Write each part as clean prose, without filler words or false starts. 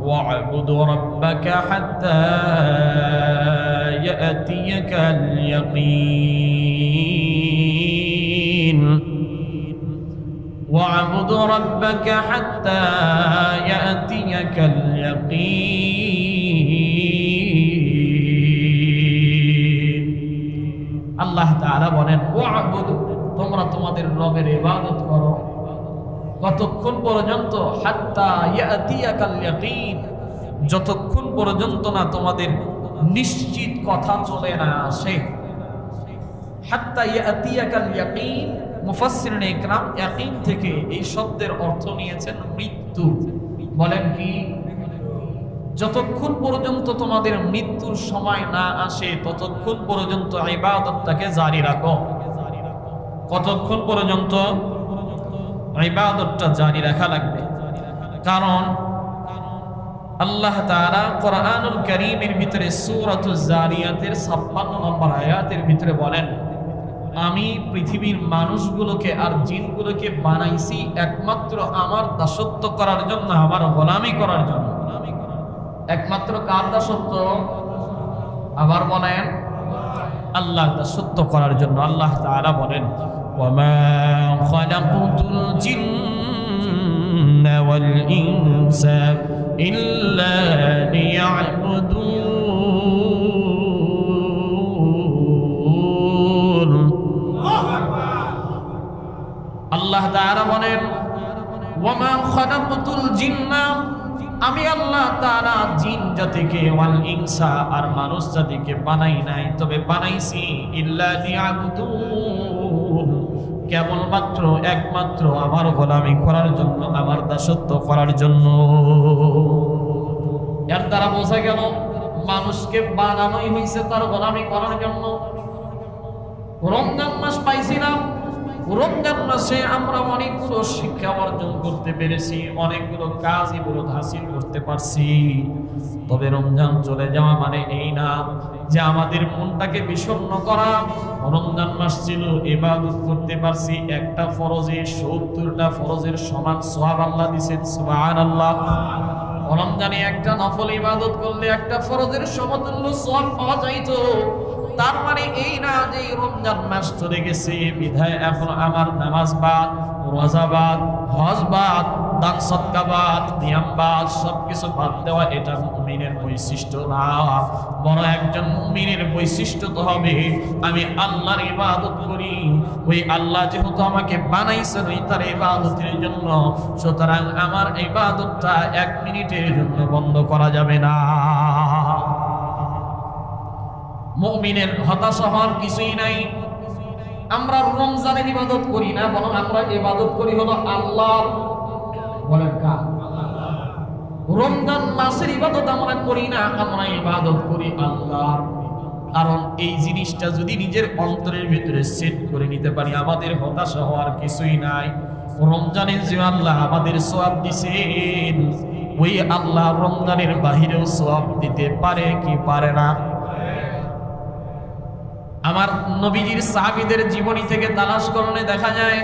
واعبد ربك حتى يأتيك اليقين واعبد ربك حتى يأتيك اليقين আল্লাহ তাআলা বলেন ওয়াবুদ তোমরা তোমাদের রবের ইবাদত করো কতক্ষণ পর্যন্ত হাত্তা ইয়াতিয়াকাল ইয়াকিন যতক্ষণ পর্যন্ত না তোমাদের নিশ্চিত কথা চলে না আসে হাত্তা ইয়াতিয়াকাল ইয়াকিন মুফাসসিরিন ইকরাম ইয়াকিন থেকে এই শব্দের অর্থ নিয়েছেন মৃত্যু বলেন কি যতক্ষণ পর্যন্ত তোমাদের মৃত্যুর সময় না আসে ততক্ষণ পর্যন্ত ইবাদতটাকে জারি রাখো কতক্ষণ পর্যন্ত ইবাদতটা জারি রাখা লাগবে কারণ আল্লাহ তাআলা কোরআনুল কারীমের ভিতরে সূরাতুজ জারিয়াতের 56 নম্বর আয়াতের ভিতরে বলেন আমি পৃথিবীর মানুষগুলোকে আর জিনগুলোকে বানাইছি একমাত্র আমার দাসত্ব করার জন্য আমার গোলামি করার জন্য একমাত্র কার দাসত্ব আবার বলেন আল্লাহর দাসত্ব করার জন্য আল্লাহ তাআলা বলেন ওয়ামা খালাকুতুল জিন্না ওয়াল ইনসা ইল্লা লিয়াবুদুন আল্লাহ তাআলা বলেন ওয়ামা খালাকুতুল জিন্না আমি আল্লাহ তাআলা জিন জাতিকে ওয়াল ইনসা আর মানুষ জাতিকে বানাই নাই তবে বানাইছি ইল্লা লিয়াবুদুন কেবলমাত্র একমাত্র আমার গোলামি করার জন্য আমার দাসত্ব করার জন্য এর দ্বারা বোঝা গেল মানুষকে বানানোই হয়েছে তার গোলামি করার জন্য রমজান মাস পাইছিলাম রমজান মাসে আমরা অনেকগুলো শিক্ষা অর্জন করতে পেরেছি অনেকগুলো কাজ ইবাদত হাসিল করতে পারছি তবে রমজান চলে যাওয়া মানে এই না যে আমাদের মনটাকে বিষণ্ণ করা রমজান মাস ছিল ইবাদত করতে পারছি একটা ফরজে 70টা ফরজের সমান সওয়াব আল্লাহ দিবেন সুবহানাল্লাহ রমজানে একটা নফল ইবাদত করলে একটা ফরজের সমতুল্য সওয়াব পাওয়া যাইতো তার মানে এই না যে রমজান মাস চলে গেছে বিধায় এখন আমার নামাজ বাদ রোজা বাদ হজ বাদ দান সদকা বাদ নিয়ম বাদ সবকিছু বাদ দেওয়া এটা মুমিনের বৈশিষ্ট্য না বড় একজন মুমিনের বৈশিষ্ট্য তো হবে আমি আল্লাহর ইবাদত করি ওই আল্লাহ যেহেতু আমাকে বানাইছেন ওই তার ইবাদতের জন্য সুতরাং আমার ইবাদতটা 1 মিনিটের জন্য বন্ধ করা যাবে না মুমিনের হতাশা হওয়ার কিছুই নাই আমরা রমজানের ইবাদত করি না বরং আমরা ইবাদত করি হলো আল্লাহর বলেন কার রমজান মাসের ইবাদত আমরা করি না আমরা ইবাদত করি আল্লাহর কারণ এই জিনিসটা যদি নিজের অন্তরের ভিতরে সেট করে নিতে পারি আমাদের হতাশা হওয়ার কিছুই নাই রমজানে যে আল্লাহ আমাদের সওয়াব দিবেন ওই আল্লাহ রমজানের বাহিরেও সওয়াব দিতে পারে কি পারে না আমার নবীজির সাহাবীদের জীবনী থেকে তালাশ করলে দেখা যায়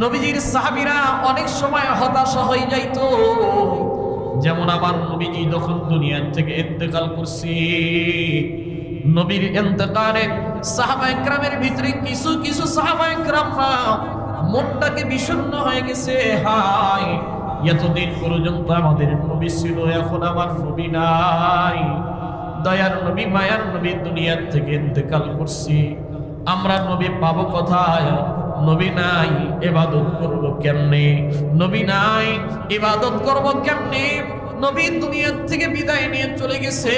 নবীজির সাহাবীরা অনেক সময় হতাশা হয়ে যাইতো যেমন আমার নবীজি যখন দুনিয়া থেকে ইন্তেকাল করছে নবীর ইন্তেকালে সাহাবায়ে কেরামের ভিতরে কিছু সাহাবায়ে কেরামরা মনটাকে বিষণ্ণ হয়ে গেছে হায় এতদিন পর্যন্ত আমাদের নবী ছিল এখন আমার নবী নাই দয়ার নবী মায়ার নবী দুনিয়া থেকে ইন্তেকাল করছি আমরা নবী পাবো কোথায় নবী নাই ইবাদত করব কেমনে নবী নাই ইবাদত করব কেমনে নবী দুনিয়া থেকে বিদায় নিয়ে চলে গেছে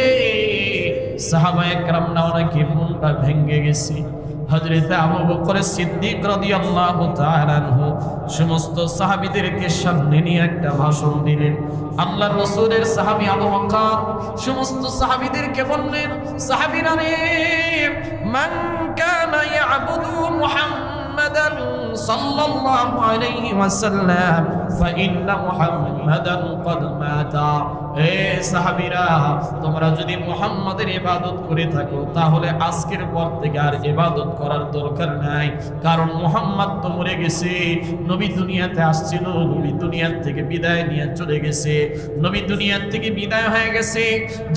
সাহাবায়ে কেরামরা অনেকে মনটা ভেঙে গেছে হযরত আবু বকর সিদ্দিক রাদিয়াল্লাহু তাআলা আনহু সমস্ত সাহাবীদেরকে সামনে নিয়ে একটা ভাষণ দিলেন আল্লাহর রাসূলের সাহাবী আবু বকর সমস্ত সাহাবীদেরকে বললেন সাহাবীরা রে মান কানা ইয়াবুদু মুহাম্মাদান সাল্লাল্লাহু আলাইহি ওয়াসাল্লাম ফাইন্না মুহাম্মাদান ক্বাদ মাতা। এ সাহাবীরা, তোমরা যদি মুহাম্মাদের ইবাদত করে থাকো তাহলে আজকের পর থেকে আর ইবাদত করার দরকার নাই, কারণ মুহাম্মদ তো মরে গেছে। নবী দুনিয়াতে আসছিল, নবী দুনিয়ার থেকে বিদায় নিয়ে চলে গেছে, নবী দুনিয়ার থেকে বিদায় হয়ে গেছে।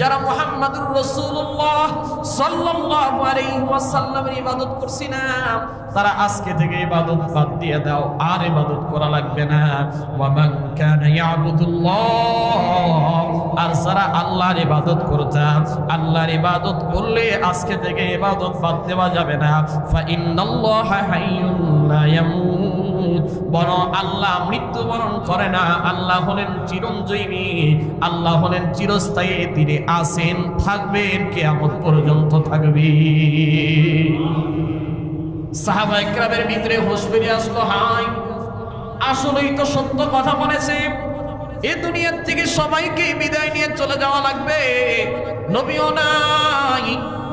যারা মুহাম্মাদুর রাসূলুল্লাহ সাল্লাল্লাহু আলাইহি ওয়াসাল্লামের ইবাদত করছি না, তারা আজকে থেকে ইবাদত বাদ দিয়ে দাও, আর ইবাদত করা লাগবে না। ওয়া মান কানা ইয়াবুদুল্লাহ, আর যারা আল্লাহর ইবাদত করতাম, আল্লাহর ইবাদত করলে আজকে থেকে ইবাদত বাদ দেওয়া যাবে না। ফা ইন্নাল্লাহা হাইয়ুন লা ইয়ামুত, বরং আল্লাহ মৃত্যুবরণ করে না, আল্লাহ হলেন চিরঞ্জীবী, আল্লাহ হলেন চিরস্থায়ী, তিনি আছেন, থাকবেন, কিয়ামত পর্যন্ত থাকবেন। সাহাবায়ে কেরামের ভিতরে হুঁশ ফিরে আসলো, হাই আসলেই তো সত্য কথা বলেছে, এই দুনিয়ার থেকে সবাইকে বিদায় নিয়ে চলে যাওয়া লাগবে, নবীও নাই,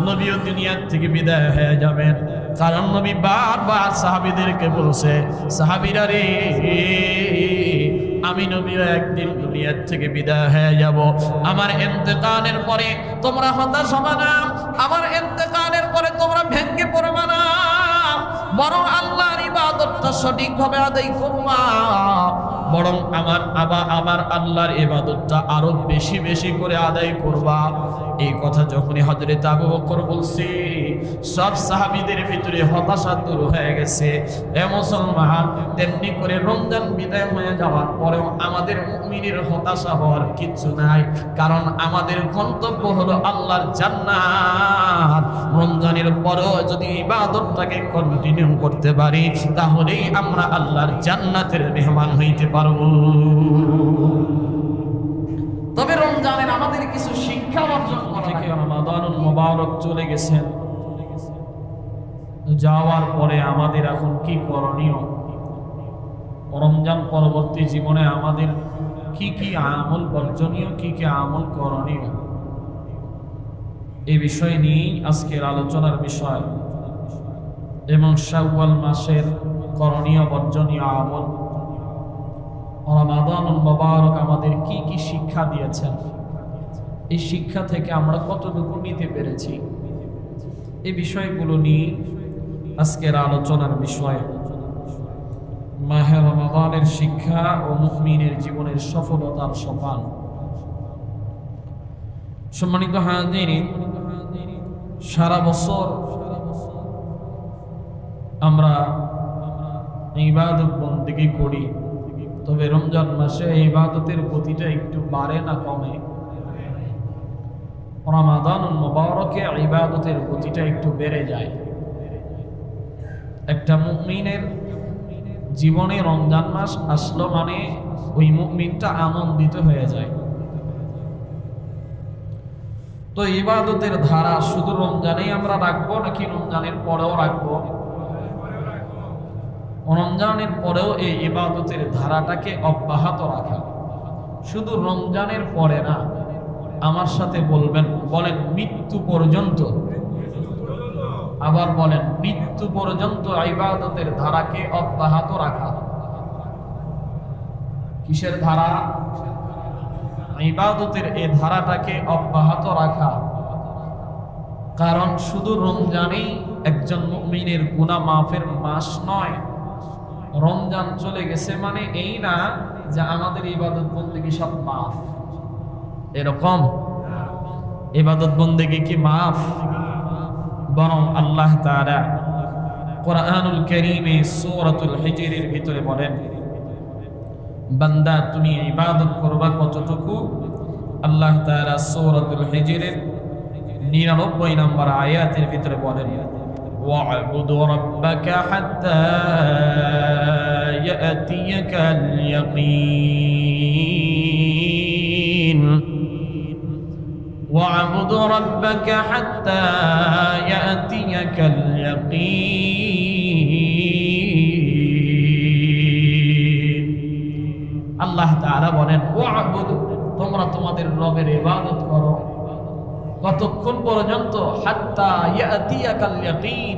নবীও দুনিয়ার থেকে বিদায় হয়ে যাবেন। কারণ নবী বারবার সাহাবীদেরকে বলছে, সাহাবীরা রে, আমি নবীও একদিন দুনিয়ার থেকে বিদায় হয়ে যাব, আমার ইন্তেকালের পরে তোমরা হতাশ হবে না, আমার ইন্তেকালের পরে তোমরা ভেঙে পড়বে না, বরং আল্লাহর ইবাদতটা সঠিকভাবে আদায় করবা, বরং আমার আল্লাহর ইবাদতটা আরো বেশি বেশি করে আদায় করবা। এই কথা যখনই হযরত আবু বকর বলছে, সব সাহাবীদের ভিতরে হতাশা দূর হয়ে গেছে। এ মুসলমান, তেমনি করে রমজান বিদায় হয়ে যাওয়ার পরেও আমাদের মুমিনের হতাশা হওয়ার কিছু নাই, কারণ আমাদের গন্তব্য হলো আল্লাহর জান্নাত। রমজানের পরেও যদি ইবাদতটাকে কন্টিনিউ করতে পারি, তাহলেই আমরা আল্লাহর জান্নাতের মেহমান হইতে পারবো। তবে রমজানের আমাদের কিছু শিক্ষা অর্জন থেকে রমাদানুল মুবারক চলে গেছেন, যাওয়ার পরে আমাদের এখন কি করণীয়, রমজান পরবর্তী জীবনে আমাদের কি কি আমল বর্জনীয়, কি কি আমল করণীয়, এই বিষয় নিয়ে আজকের আলোচনার বিষয়। এবং শাওয়াল মাসের করণীয় বর্জনীয় আমল, রমাদানুল মুবারক আমাদের কি কি শিক্ষা দিয়েছেন, এই শিক্ষা থেকে আমরা কতটুকু নিতে পেরেছি, এই বিষয়গুলো নিয়ে আজকের আলোচনার বিষয়। মাহে রমাদানের শিক্ষা ও মুমিনের জীবনের সফলতার সোপান। সম্মানিত হাজিরিন, সারা বছর আমরা ইবাদত বন্দেগী করি, তবে রমজান মাসে ইবাদতের গতিটা একটু বাড়ে না কমে? রমাদানুল মুবারকে ইবাদতের গতিটা একটু বেড়ে যায়। একটা মুমিনের জীবনে রমজান মাস আসলো মানে ওই মুমিনটা আনন্দিত হয়ে যায়। তো ইবাদতের ধারা শুধু রমজানেই আমরা রাখবো নাকি রমজানের পরেও রাখবো? রমজানের পরেও এই ইবাদতের ধারাটাকে অব্যাহত রাখা, শুধু রমজানের পরে না, আমার সাথে বলেন মৃত্যু পর্যন্ত। আবার বলেন মৃত্যু পর্যন্ত ইবাদতের ধারাকে অব্যাহত রাখা। কিসের ধারা? ইবাদতের এই ধারাটাকে অব্যাহত রাখা। কারণ শুধু রমজানেই একজন মুমিনের গুনাহ মাফের মাস নয়। রমজান চলে গেছে মানে এই না যে আমাদের ইবাদত বন্দেগী সব মাফ, এরকম। ইবাদত বন্দেগী কি মাফ? বরং আল্লাহ তাআলা কোরআনুল কারীমে সূরাতুল হিজরের ভিতরে বলেন, বান্দা তুমি ইবাদত করবা কতটুকু? আল্লাহ তাআলা সূরাতুল হিজরের 99 নম্বর আয়াতের ভিতরে বলেন, وَاعْبُدْ رَبَّكَ حَتَّى يَأْتِيَكَ الْيَقِينُ وَاعْبُدْ رَبَّكَ حَتَّى يَأْتِيَكَ الْيَقِينُ। আল্লাহ তাআলা বলেন, ওয়া'বুদ, তোমরা তোমাদের রবের ইবাদত করো কতক্ষণ পর্যন্ত? হাত্তা ইয়াতিয়াকাল ইয়াকিন,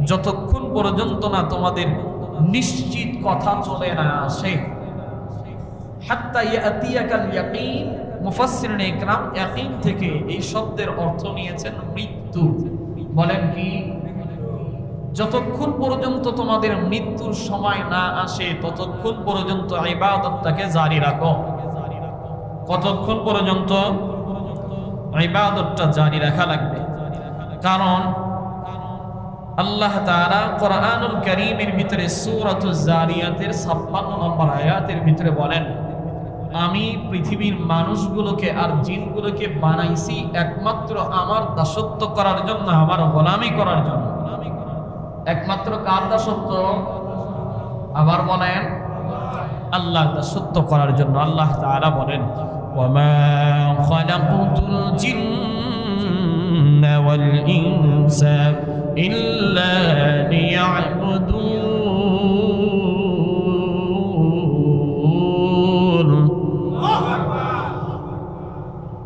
যতক্ষণ পর্যন্ত না তোমাদের নিশ্চিত কথা চলে না আসে। হাত্তা ইয়াতিয়াকাল ইয়াকিন। মুফাসসিরিনে ইকরাম ইয়াকিন থেকে এই শব্দের অর্থ নিয়েছেন মৃত্যু। বলেন কি? যতক্ষণ পর্যন্ত তোমাদের মৃত্যুর সময় না আসে ততক্ষণ পর্যন্ত ইবাদতটাকে জারি রাখো। কতক্ষণ পর্যন্ত? ইবাদতটা জারি রাখা লাগবে। কারণ আল্লাহ তাআলা কোরআনুল কারীমের ভিতরে সূরাতুজ জারিয়াতের 56 নম্বর আয়াতের ভিতরে বলেন, আমি পৃথিবীর মানুষগুলোকে আর জিনগুলোকে বানাইছি একমাত্র আমার দাসত্ব করার জন্য, আমার গোলামি করার জন্য। একমাত্র কার দাসত্ব? আবার বলেন, আল্লাহর দাসত্ব করার জন্য। আল্লাহ তাআলা বলেন, ওয়ামা খালাকুতুল জিন্না ওয়াল ইনসা ইল্লা লিয়াবুদুন।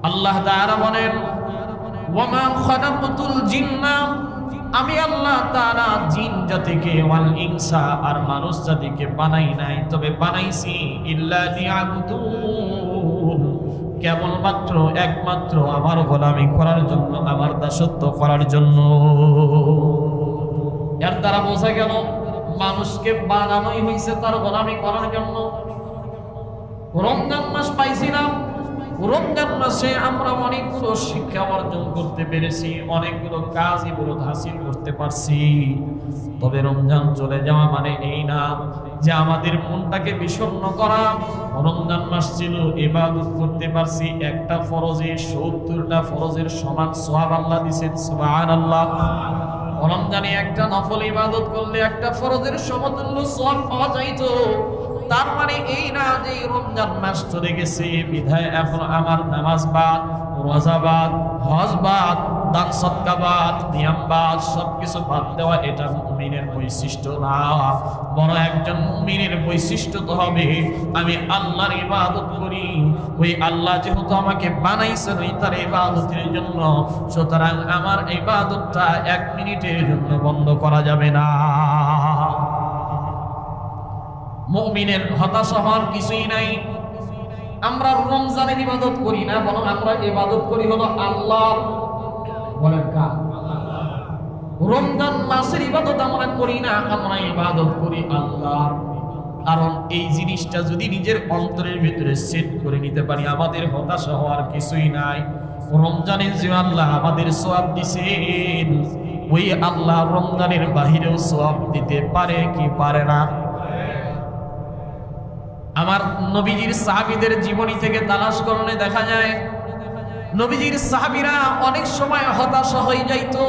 আল্লাহ তাআলা বলেন, ওয়ামা খালাকুতুল জিন্না, আমি আল্লাহ তাআলা জিন জাতিকে ওয়াল ইনসা আর মানুষ জাতিকে বানাই নাই, তবে বানাইছি ইল্লা লিয়াবুদুন, কেবলমাত্র একমাত্র আমার গোলামি করার জন্য, আমার দাসত্ব করার জন্য। এর দ্বারা বোঝা গেল মানুষকে বানানোই হয়েছে তার গোলামি করার জন্য। রমজান মাস পাইছিলাম, রমজান মাসে আমরা অনেকগুলো শিক্ষা অর্জন করতে পেরেছি, অনেকগুলো কাজ ইবাদত হাসিল করতে পারছি। তবে রমজান চলে যাওয়া মানে এই না যে আমাদের মনটাকে বিষণ্ণ করা। রমজান মাস ছিল, ইবাদত করতে পারছি, একটা ফরজে 70টা ফরজের সমান সওয়াব আল্লাহ দিয়েছেন, সুবহানাল্লাহ। রমজানে একটা নফল ইবাদত করলে একটা ফরজের সমতুল্য সওয়াব পাওয়া যাইতো। তার মানে এই না যে রমজান মাস চলে গেছে বিধায় এখন আমার নামাজ বাদ, রোজা বাদ, হজ বাদ, দান সদকা বাদ, নিয়ম বাদ, সবকিছু বাদ দেওয়া এটা মুমিনের বৈশিষ্ট্য না। বড় একজন মুমিনের বৈশিষ্ট্য তো হবে আমি আল্লাহর ইবাদত করি, ওই আল্লাহ যেহেতু আমাকে বানাইছেন ওই তার ইবাদতের জন্য, সুতরাং আমার ইবাদতটা 1 মিনিটের জন্য বন্ধ করা যাবে না। মুমিনের হতাশা হওয়ার কিছুই নাই। আমরা রমজানের ইবাদত করি না, বরং আমরা ইবাদত করি হলো আল্লাহ। বলেন কার? রমজান মাসের ইবাদত আমরা করি না, আমরা ইবাদত করি আল্লাহ। কারণ এই জিনিসটা যদি নিজের অন্তরের ভিতরে সেট করে নিতে পারি, আমাদের হতাশা হওয়ার কিছুই নাই। রমজানে যে আল্লাহ আমাদের সওয়াব দিয়েছেন, ওই আল্লাহ রমজানের বাহিরেও সওয়াব দিতে পারে কি পারে না? আমার নবীজির সাহাবীদের জীবনী থেকে তালাশ করলে দেখা যায় নবীজির সাহাবীরা অনেক সময় হতাশা হয়ে যাইতো।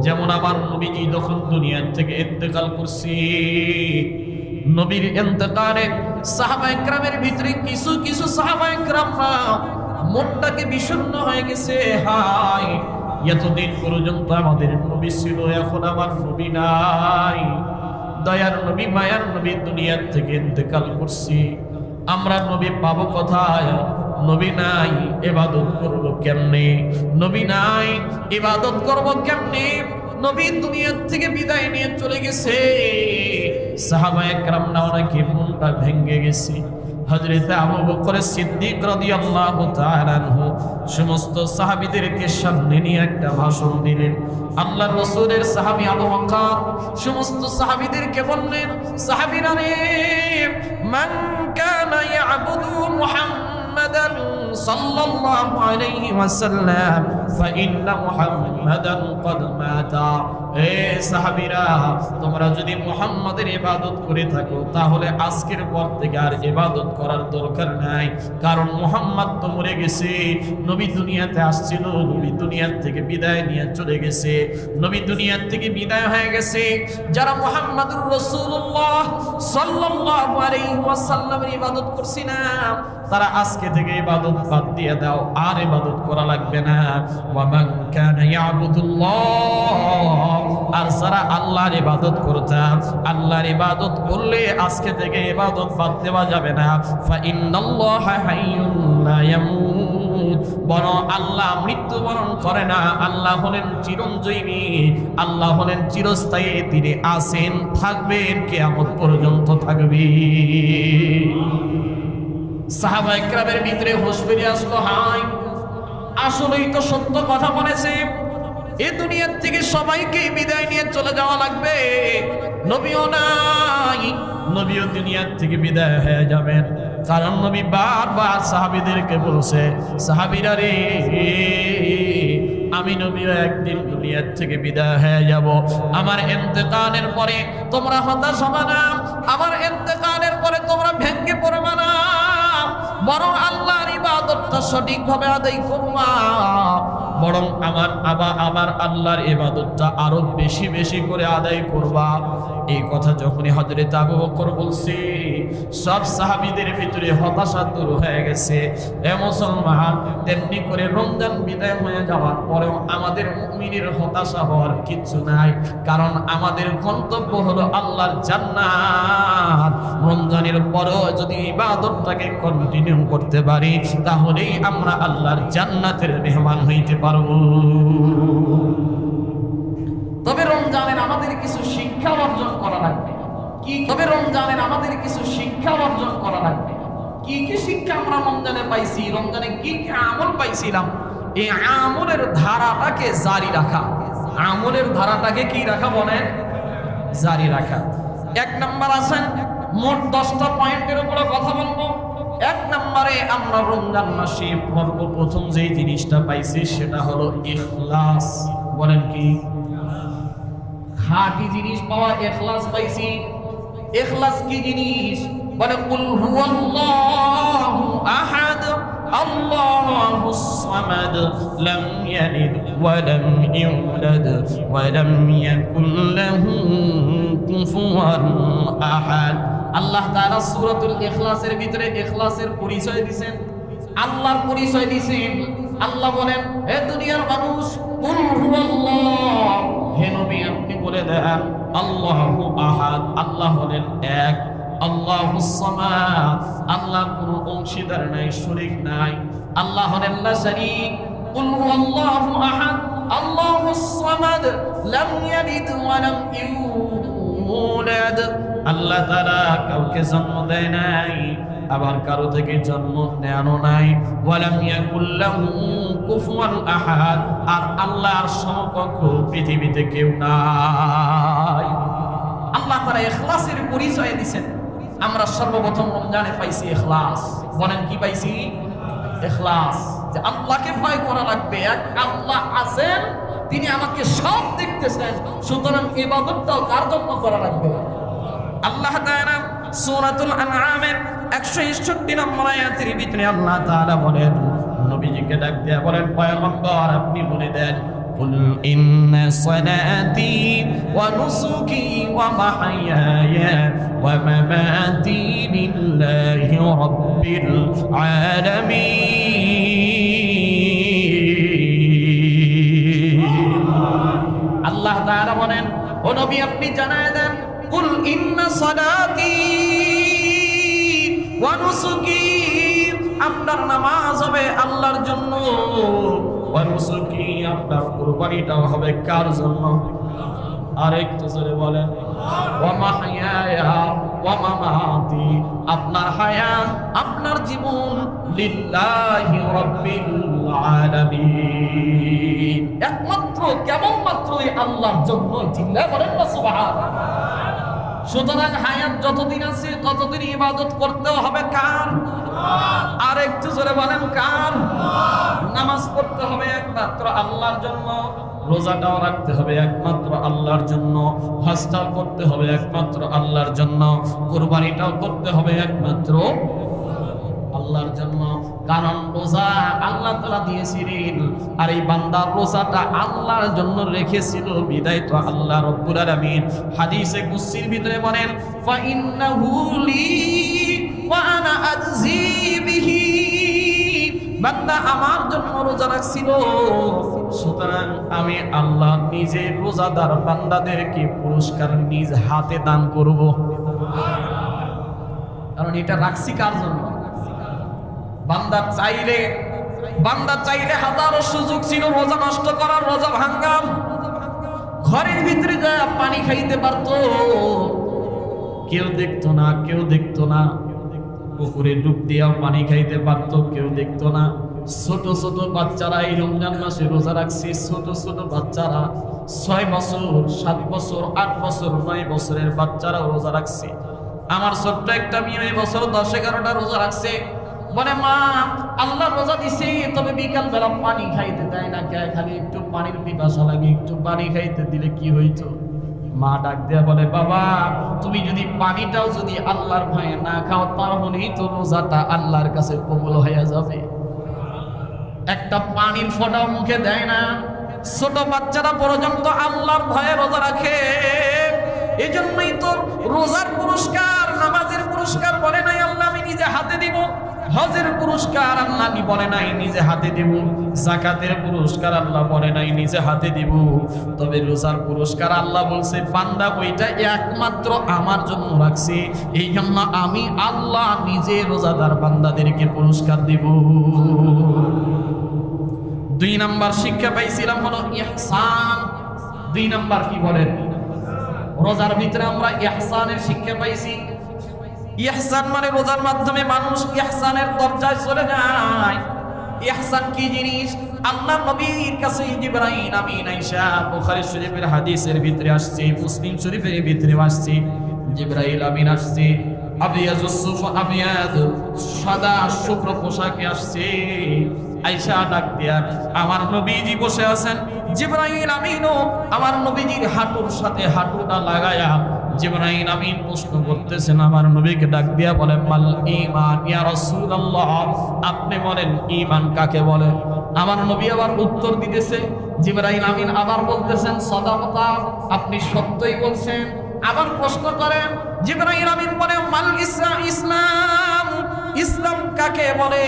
যেমন আমার নবীজি যখন দুনিয়া থেকে ইন্তেকাল করছে, নবীর ইন্তেকালে সাহাবায়ে কেরামের ভিতরে কিছু কিছু সাহাবায়ে কেরামরা মনটাকে বিষণ্ণ হয়ে গেছে। হায়, এতদিন পর্যন্ত আমাদের নবী ছিল, এখন আমার নবী নাই। দয়ার নবী, মায়ার নবী দুনিয়া থেকে ইন্তেকাল করছি, আমরা নবী পাবো কোথায়? নবী নাই, ইবাদত করব কেমনে? নবী নাই, ইবাদত করব কেমনে? নবী দুনিয়া থেকে বিদায় নিয়ে চলে গেছে। সাহাবায়ে কেরামরা অনেকে মনটা ভেঙে গেছে। হযরত আবু বকর সিদ্দিক রাদিয়াল্লাহু তাআলা আনহু সমস্ত সাহাবীদেরকে সামনে নিয়ে একটা ভাষণ দিলেন। আল্লাহর রাসূলের সাহাবী আবু বকর সমস্ত সাহাবীদেরকে বললেন, সাহাবীরা রে, মান কানা ইয়াবুদু মুহাম্মাদান সাল্লাল্লাহু আলাইহি ওয়াসাল্লাম ফাইন্না মুহাম্মাদান ক্বাদ মাতা। এ সাহাবীরা, তোমরা যদি মুহাম্মাদের ইবাদত করে থাকো তাহলে আজকের পর থেকে আর ইবাদত করার দরকার নাই, কারণ মুহাম্মদ তো মরে গেছে। নবী দুনিয়াতে আসছিল, নবী দুনিয়া থেকে বিদায় নিয়ে চলে গেছে, নবী দুনিয়া থেকে বিদায় হয়ে গেছে। যারা মুহাম্মাদুর রাসূলুল্লাহ সাল্লাল্লাহু আলাইহি ওয়াসাল্লামের ইবাদত করছি না, তারা আজকে থেকে ইবাদত বাদ দিয়ে দাও, আর ইবাদত করা লাগবে না। ওয়া মান কানা ইয়াবুদুল্লাহ, আর যারা আল্লাহর ইবাদত করতাম, আল্লাহর ইবাদত করলে আজকে থেকে ইবাদত বাদ দেওয়া যাবে না। ফা ইন্নাল্লাহা হাইয়ুন লা ইয়ামুত, বরং আল্লাহ মৃত্যুবরণ করে না, আল্লাহ হলেন চিরঞ্জীবী, আল্লাহ হলেন চিরস্থায়ী, তিনি আছেন, থাকবেন, কিয়ামত পর্যন্ত থাকবেন। সাহাবায়ে কেরামের ভিতরে হুঁশ ফিরে আসলো, হায় আসলেই তো সত্য কথা বলেছে, এই দুনিয়ার থেকে সবাইকে বিদায় নিয়ে চলে যাওয়া লাগবে, নবীও নাই, নবীও দুনিয়ার থেকে বিদায় হয়ে যাবেন। কারণ নবী বারবার সাহাবীদেরকে বলছে, সাহাবীরা রে, আমি নবীও একদিন দুনিয়ার থেকে বিদায় হয়ে যাব, আমার ইন্তেকালের পরে তোমরা হতাশ হবে না, আমার ইন্তেকালের পরে তোমরা ভেঙে পড়বে না, বরং আল্লাহর ইবাদতটা সঠিকভাবে আদায় করবা, বরং আমার আল্লাহর ইবাদতটা আরো বেশি বেশি করে আদায় করবা। এই কথা যখনই হযরত আবু বকর বলছে, সব সাহাবীদের ভিতরে হতাশা দূর হয়ে গেছে। এ মুসলমান, তেমনি করে রমজান বিদায় হয়ে যাওয়ার পরেও আমাদের মুমিনের হতাশা হওয়ার কিছু নাই, কারণ আমাদের গন্তব্য হলো আল্লাহর জান্নাত। রমজানের পরেও যদি ইবাদতটাকে কন্টিনিউ করতে পারি, তাহলেই আমরা আল্লাহর জান্নাতের মেহমান হইতে পারবো। তবে রমজানের আমাদের কিছু শিক্ষা অর্জন করা লাগবে। তবে রমজানের আমাদের কিছু শিক্ষা অর্জন করা লাগবে। কি কি শিক্ষা আমরা রমজানে পাইছি, রমজানে কি কি আমল পাইছিলাম, এই আমলের ধারাটাকে জারি রাখা। আমলের ধারাটাকে কি রাখা বলেন? জারি রাখা। এক নাম্বার আছেন, মোট 10টা পয়েন্টের উপরে কথা বলবো। এক নম্বরে আমরা রমজান মাসে সর্বপ্রথম যে জিনিসটা পাইছি সেটা হলো ইখলাস। বলেন কি? খাঁটি জিনিস পাওয়া, ইখলাস পাইছি। ইখলাস কি জিনিস? বলে কুল হুয়াল্লাহু আহাদ আল্লাহুস সামাদ লাম ইয়ালিদ ওয়া লাম ইউলাদ ওয়া লাম ইয়াকুল লাহু কুফুয়ান আহাদ। আল্লাহ তাআলা সূরাতুল ইখলাসের ভিতরে ইখলাসের পরিচয় দিবেন, আল্লাহর পরিচয় দিবেন। আল্লাহ বলেন, হে দুনিয়ার মানুষ, কুল হুয়াল্লাহ, হে নবী আপনি বলে দেন আল্লাহু আহাদ, আল্লাহ হলেন এক, আল্লাহুস সামাদ, আল্লাহর কোনো অংশীদার নাই, শরীক নাই, আল্লাহ হলেন লা শারীক। কুল হুয়াল্লাহু আহাদ আল্লাহুস সামাদ লাম ইয়ালিদ ওয়া লাম ইউলাদ। আল্লাহ তাআলা কাউকে জন্ম দেয় নাই, আবার কারো থেকে জন্ম নেয়ানো নাই। ওয়ালাম ইয়াকুল লাহু কুফুয়ান আহাদ, আর আল্লাহর সমকক্ষ পৃথিবীতে কেউ নাই। আল্লাহ তাআলা ইখলাসের পরিচয় দিয়েছেন। আমরা সর্বপ্রথম রমজানে পাইছি ইখলাস। বলেন কি পাইছি? ইখলাস, যে আল্লাহকে ভয় করা লাগবে। এক আল্লাহ আছেন, তিনি আমাকে সব দেখতেছেন, সুতরাং ইবাদতটাও কার জন্য করা লাগবে? আল্লাহ তাআলা সূরাতুল আনআমের 161 নম্বর আয়াতের ভিতরে আল্লাহ তাআলা বলেন, নবীজিকে ডাক দিয়ে বলেন, পয়গম্বর আপনি বলে দেন, কুল ইন্না সালাতি ওয়া নুসুকি ওয়া মাহইয়ায়া ওয়া মামাতি লিল্লাহি রাব্বিল আলামিন। আল্লাহ তাআলা বলেন, ও নবী আপনি জানায় দেন, কুল ইন্না সালাতি ওয়া নুসুকি, আপনার নামাজ হবে আল্লাহর জন্য, ওয়া নুসুকি, আপনার কুরবানিটাও হবে কার জন্য? আরেকটু জোরে বলেন, ওয়া মাহইয়ায়া ওয়া মামাতি, আপনার হায়াত, আপনার জীবন লিল্লাহি রাব্বিল আলামিন, একমাত্র কেবলমাত্র আল্লাহর জন্য। চিল্লায় বলেন না সুবহানাল্লাহ। সুতরাং হায়াত যতদিন আছে ততদিন ইবাদত করতে হবে কার? আর একটু জোরে বলেন, কার? নামাজ পড়তে হবে একমাত্র আল্লাহর জন্য, রোজাটাও রাখতে হবে একমাত্র আল্লাহর জন্য, হজটাও করতে হবে একমাত্র আল্লাহর জন্য, কুরবানিটাও করতে হবে একমাত্র আল্লাহর জন্য। কারণ রোজা আল্লাহ তাআলা দিয়েছিলেন, আর এই বান্দার রোজাটা আল্লাহর জন্য রেখেছিল, বিদায় তো আল্লাহ রাব্বুল আলামিন হাদিসে কুদসির ভিতরে বলেন, ফা ইন্নাহু লি ওয়া আনা আজজি বিহি, বান্দা আমার জন্য রোজা রাখছিল, সুতরাং আমি আল্লাহ নিজে রোজাদার বান্দাদেরকে পুরস্কার নিজ হাতে দান করব। কারণ এটা রাখছি কার জন্য? বান্দা চাইলে হাজারো সুযোগ ছিল রোজা নষ্ট করার, রোজা ভাঙার, ঘরের ভিতরে যায় পানি খাইতে পারতো, কেউ দেখতো না। পুকুরে ডুব দিয়েও পানি খাইতে পারত, কেউ দেখতো না। ছোট ছোট বাচ্চারা এই রমজান মাসে রোজা রাখছে, ছোট ছোট বাচ্চারা 6 বছর 7 বছর 8 বছর 9 বছরের বাচ্চারা রোজা রাখছে। আমার ছোট্ট একটা মেয়ে বছর 10-11টা রোজা রাখছে। বলে মা আল্লাহ রোজা দিছে, তবে বিকাল বেলা পানি খাইতে দেয় না, খালি একটু পানির পিপাসা লাগে, একটু পানি খাইতে দিলে কি হইতো? মা ডাক দেয়া বলে বাবা তুমি যদি পানিটাও যদি আল্লাহর ভয়ে না খাও, তাহলেই তো রোজাটা আল্লাহর কাছে কবুল হয়ে যাবে। একটা পানির ফোঁটাও মুখে দেয় না। ছোট বাচ্চারা পর্যন্ত আল্লাহর ভয়ে রোজা রাখে। এই জন্যই তো রোজার পুরস্কার, নামাজের পুরস্কার বলে নাই আল্লাহ আমি নিজে হাতে দিব, হজের পুরস্কার আল্লাহ বলে নাই নিজে হাতে দিব, যাকাতের পুরস্কার আল্লাহ বলে নাই নিজে হাতে দিব। তবে রোজার পুরস্কার আল্লাহ বলছে বান্দা ওইটা একমাত্র আমার জন্য রাখছি, এই জন্য আমি আল্লাহ নিজে রোজাদার বান্দাদেরকে পুরস্কার দিব। 2 নাম্বার শিক্ষা পাইছিলাম হলো ইহসান। 2 নাম্বার কি বলেন? রোজার ভিতরে আমরা ইহসানের শিক্ষা পাইছি। ইহসান মানে রোজার মাধ্যমে মানুষ ইহসানের দরজায় চলে যায়। ইহসান কি জিনিস? আল্লাহ নবীর কাছে জিবরাইল আমিন আয়েশা, বুখারী শরীফের হাদিসের ভিতরে আসছে, মুসলিম শরীফের ভিতরে আসছে, জিবরাইল আমিন আসছে আবিয়াদ সাদা শুভ্র পোশাকে আসছে। আয়েশা ডাক দিয়া আমার নবীজি বসে আছেন, জিবরাইল আমিনও আমার নবীজির হাঁটুর সাথে হাঁটুটা লাগায়া জিবরাইল আমিন প্রশ্ন করতেছেন আমার নবীকে ডাক দিয়া বলে মাল ঈমান ইয়া রাসূলুল্লাহ, আপনি বলেন ঈমান কাকে বলে? আমার নবী আবার উত্তর দিতেছে, জিবরাইল আমিন আবার বলতেছেন সাদাকা, আপনি সত্যই বলছেন। আবার প্রশ্ন করেন, জিবরাইল আমিন বলে মাল ইসলাম, ইসলাম কাকে বলে?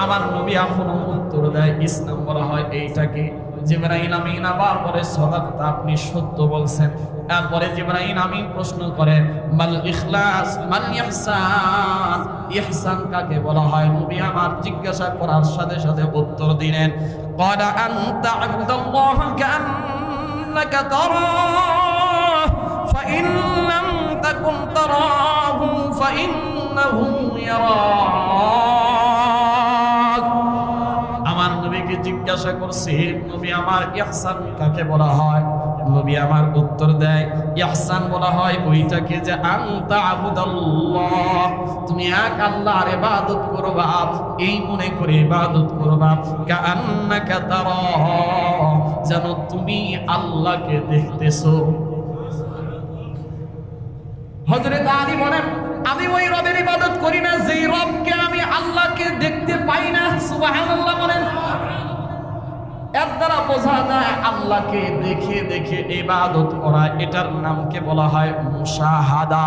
আমার নবী এখনো উত্তর দেয় ইসলাম বলা হয় এইটাকে। জিবরাইল আমিন আবার বলে সাদাকা, আপনি সত্য বলছেন। তারপরে জিবরাইল আমিন প্রশ্ন করে মাল ইখলাস মাল ইহসান, ইহসান কাকে বলা হয়? নবী আমার জিজ্ঞাসা করার সাথে সাথে উত্তর দিলেন ক্বালা আনতা আবদুল্লাহ কান্নাকা তারাহ ফাইন লাম তাকুন তারাহু ফাইন্নাহু ইয়ারাক। আমার নবীকে জিজ্ঞাসা করছে নবী আমার ইহসান কাকে বলা হয়? নবী আমার উত্তর দেয় ইহসান বলা হয় ওইটাকে যে আনতা আবুদাল্লাহ, তুমি এক আল্লাহর ইবাদত করবা, এই মনে করে ইবাদত করবা, কাআন্নাকা তারাহ, যেন তুমি আল্লাহকে দেখতেছো। হযরত আলী বলেন আমি ওই রবের ইবাদত করি না যেই রবকে আমি আল্লাহকে দেখতে পাই না। সুবহানাল্লাহ বলেন। এর দ্বারা বোঝা যায় আল্লাহকে দেখে দেখে ইবাদত করা, এটার নামকে বলা হয় মুশাহাদা।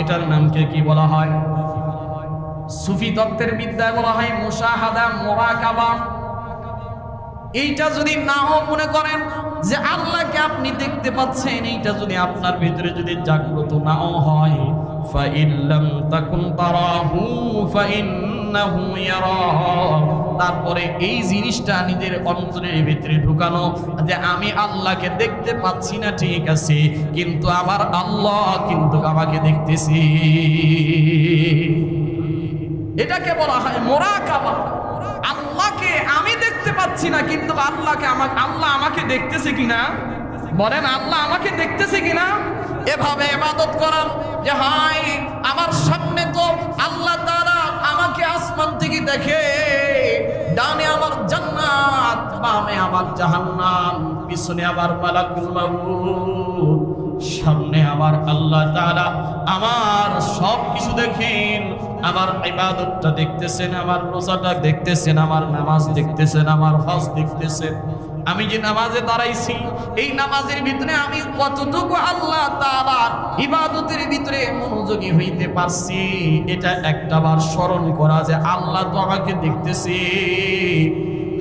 এটার নামকে কি বলা হয়? সুফি তত্ত্বের বিদ্যায় বলা হয় মুশাহাদা, মুরাকাবা। এইটা যদি নাও মনে করেন যে আল্লাহকে আপনি দেখতে পাচ্ছেন, এইটা যদি আপনার ভিতরে যদি জাগ্রত নাও হয়, ফাইল্লাম তাকুন তারাহু ফাইন্নাহু ইয়ারাক, তারপরে এই জিনিসটা নিজের অন্তরের ভিতরে ঢুকানো যে আমি আল্লাহকে দেখতে পাচ্ছি না ঠিক আছে, কিন্তু আমার আল্লাহ কিন্তু আমাকে দেখতেছি। এটাকে বলা হয় মুরাকাবা। আল্লাহকে আমি দেখতে পাচ্ছি না, কিন্তু আল্লাহকে আল্লাহ আমাকে দেখতেছে কিনা? বলেন আল্লাহ আমাকে দেখতেছে কিনা? এভাবে ইবাদত করার যে হাই আমার সামনে তো আল্লাহ তাআলা আমাকে আসমান থেকে দেখে, ডানে আমার জান্নাত, বামে আমার জাহান্নাম, পিছনে আবার মালাকুল মাউত, সামনে আমার আল্লাহ তাআলা আমার সব কিছু দেখেন। আমার ইবাদতটা দেখতেছেন, আমার রোজাটা দেখতেছেন, আমার নামাজ দেখতেছেন, আমার হজ দেখতেছেন। আমি যে নামাজে দাঁড়াইছি এই নামাজের ভিতরে আমি কতটুকু আল্লাহ তাআলার ইবাদতের ভিতরে মনোযোগী হইতে পারছি, এটা একটাবার স্মরণ করা যে আল্লাহ তো আমাকে দেখতেছে।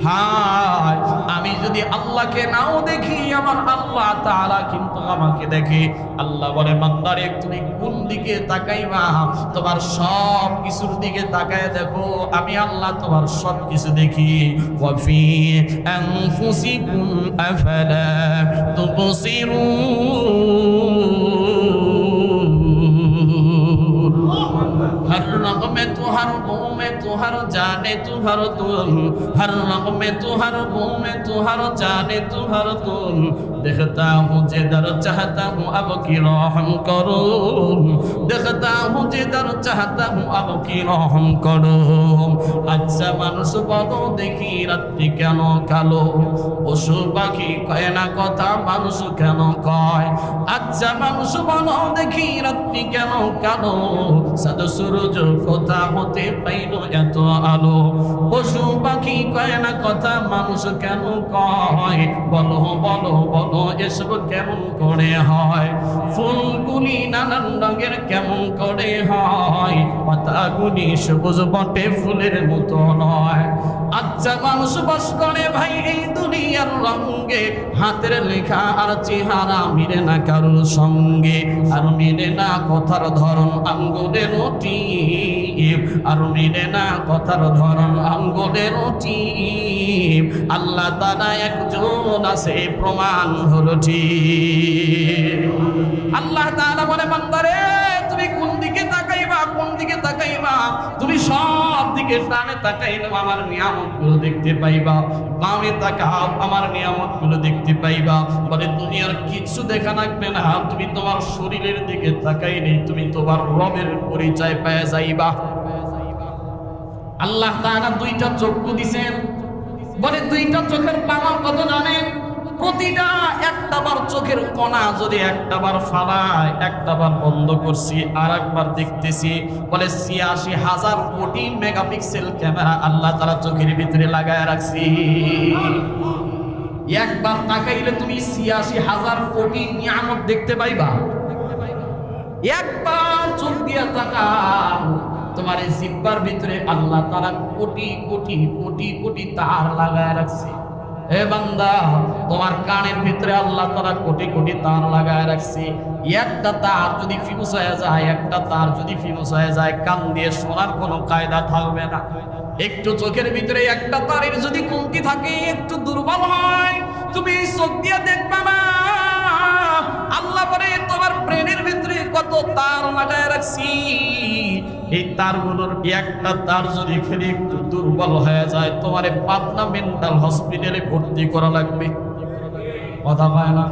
হায় আমি যদি আল্লাহকে নাও দেখি, আমার আল্লাহ তাআলা কিন্তু আমাকে দেখে। আল্লাহ বলে বান্দারে তুমি কোন দিকে তাকাইবা? তোমার সব কিছুর দিকে তাকায় দেখো, আমি আল্লাহ তোমার সব কিছু দেখি। ওয়া ফি আনফুসিকুম আফালা তুবসিরুন। হর रग में तू हर मुंह में तू हर जाने तू हर तुम हर रग में तू हर मुंह में तू हर जाने तू हर तुम देखता हूँ जिधर चाहता हूँ अब की रहम करो देखता हूँ जिधर चाहता हूँ अब की रहम करो अच्छा মানুষ বলো দেখি রাত্রি কেন কালো পশু পাখি কয় না কথা মানুষ কেন কয় আচ্ছা মানুষ বলো দেখি রাত্রি কেন কালো সাদ সূরজ কোথা হতে পাইলো এত আলো পশু পাখি কয় না কথা মানুষ কেন কয় বলো বলো বলো এসব কেমন করে হয় ফুলগুলি নানান রঙের কেমন করে হয় পাতাগুলি সবুজ বটে ফুলের মতো নয় আচ্ছা মানুষ বাস করে ভাই এই দুনিয়ার রঙে হাতের লেখা আর চেহারা মিলে না কারোর সঙ্গে আর মিলে না কথার ধরন আঙ্গুলের টিপ আর মিলে না কথার ধরন আঙ্গুলের টিপ আল্লাহ তাআলা একজন আছে প্রমাণ হলো ঠিক আল্লাহ তাআলা বলে বান্দারে তুমি কোন দিকে তাকাইবা কোন দিকে তাকাইবা তুমি সব দিকে ডানে তাকাইলে আমার নিয়ামতগুলো দেখতে পাইবা বামে তাকাও আমার নিয়ামতগুলো দেখতে পাইবা বলে দুনিয়ার কিছু দেখা লাগবে না তুমি তোমার শরীরের দিকে তাকাইলে তুমি তোমার রবের পরিচয় পেয়ে যাইবা আল্লাহ তাআলা দুইটা চক্ষু দিবেন বলে দুইটা চোখের পাওয়ার কত জানেন প্রতিটা একটাবার চোখের কোণা যদি একটাবার ফালায় একটাবার বন্ধ করছি আর একবার দেখতেছি বলে ৮৬,০০০ কোটি মেগাপিক্সেল ক্যামেরা আল্লাহ তাআলা চোখের ভিতরে লাগায় রাখছি একবার তাকাইলে তুমি ৮৬,০০০ কোটি নিয়ামত দেখতে পাইবা একবার চোখ দিয়ে তাকাও তোমার এই জিহ্বার ভিতরে আল্লাহ তাআলা কোটি কোটি কোটি কোটি তার লাগায় রাখছে হে বান্দা তোমার কানের ভিতরে আল্লাহ তাআলা কোটি কোটি তার লাগায় রাখছে একটা তার যদি ফিউজ হয়ে যায় একটা তার যদি ফিউজ হয়ে যায় কান দিয়ে শোনার কোনো কায়দা থাকবে না একটু চোখের ভিতরে একটা তারের যদি কমতি থাকে একটু দুর্বল হয় তুমি চোখ দিয়ে দেখবে না আল্লাহ বলে তোমার ব্রেনের ভিতরে কত তার লাগায় রাখছি এই তারগুলোর একটা তার যদি খেলে একটু দুর্বল হয়ে যায় তোমারে পাবনা মেন্টাল হসপিটালে ভর্তি করা লাগবে কথা পায় না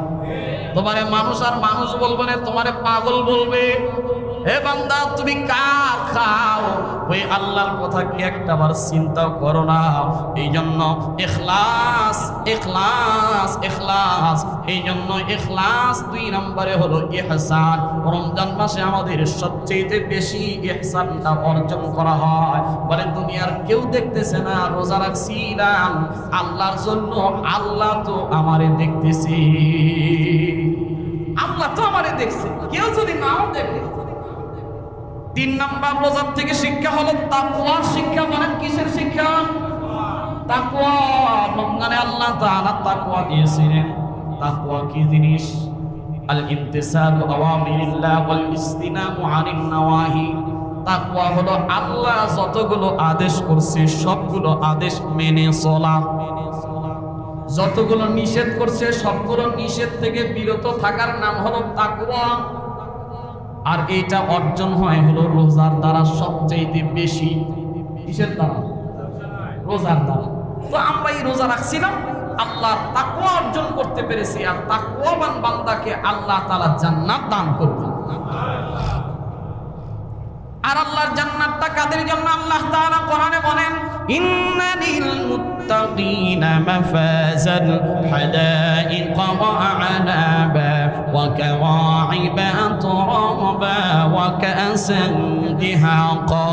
তোমারে মানুষ আর মানুষ বলবে না তোমারে পাগল বলবে হে বান্দা তুমি কার খাও ওই আল্লাহর কথা কি একটাবার চিন্তা করো না এই জন্য ইখলাস ইখলাস ইখলাস এই জন্য ইখলাস 2 নম্বরে হলো ইহসান রমজান মাসে আমাদের সবচেয়ে বেশি ইহসানটা অর্জন করা হয় বলে দুনিয়ার কেউ দেখতেছে না রোজা রাখছিলাম আল্লাহর জন্য আল্লাহ তো আমারে দেখতেছে আল্লাহ তো আমারে দেখছে কেউ যদি নাও দেখে 3 নাম্বার রোজার থেকে শিক্ষা হলো তাকওয়ার শিক্ষা বলেন কিসের শিক্ষা তাকওয়া রমজানে আল্লাহ তাআলা তাকওয়া দিয়েছেন তাকওয়া কি জিনিস আল ইমতিসালু আওয়ামিরিল্লাহ ওয়াল ইসতিনাবু আনিন নাওয়াহি তাকওয়া হলো আল্লাহ যতগুলো আদেশ করছে সবগুলো আদেশ মেনে চলা যতগুলো নিষেধ করছে সবগুলো নিষেধ থেকে বিরত থাকার নাম হলো তাকওয়া আর এটা অর্জন হয় হলো রোজার দ্বারা সবচেয়ে বেশি কিসের দ্বারা রোজার দ্বারা তো আমরা এই রোজা রাখছিলাম আল্লাহর তাকওয়া অর্জন করতে পেরেছি আর তাকওয়াবান বান্দাকে আল্লাহ তাআলা জান্নাত দান করবেন আর আল্লাহর জান্নাতটা কাদের জন্য আল্লাহ তাআলা কোরআনে বলেন ইন্নালিল মুত্তাকিনা মাফাজান হাদাইকা ওয়া আনাবা ওয়া কাওয়াইবা আতরাবা ওয়া কাসান দিহাকা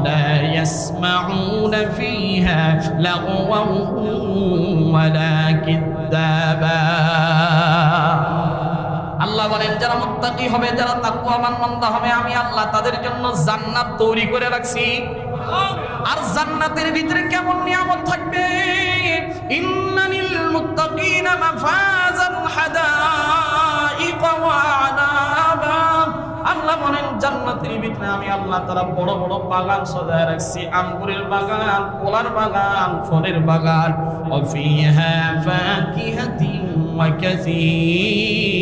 লা ইয়াসমাউনা ফিহা লাগওয়ান ওয়ালা কিযাবা আল্লাহ বলেন যারা মুত্তাকি হবে যারা তাকওয়াবান বান্দা হবে আমি আল্লাহ তাদের জন্য জান্নাত তৈরি করে রাখছি আর জান্নাতের ভিতরে কেমন নিয়ামত থাকবে ইন্নালিল মুত্তাকিনা মাফাজান হাদাইকা ওয়া আনাবা আল্লাহ বলেন জান্নাতের ভিতরে আমি আল্লাহ তাআলা বড় বড় বাগান সাজায় রাখছি আঙ্গুরের বাগান কলার বাগান ফলের বাগান ওয়া ফিহা ফাকিহাতিন ওয়া কাসীর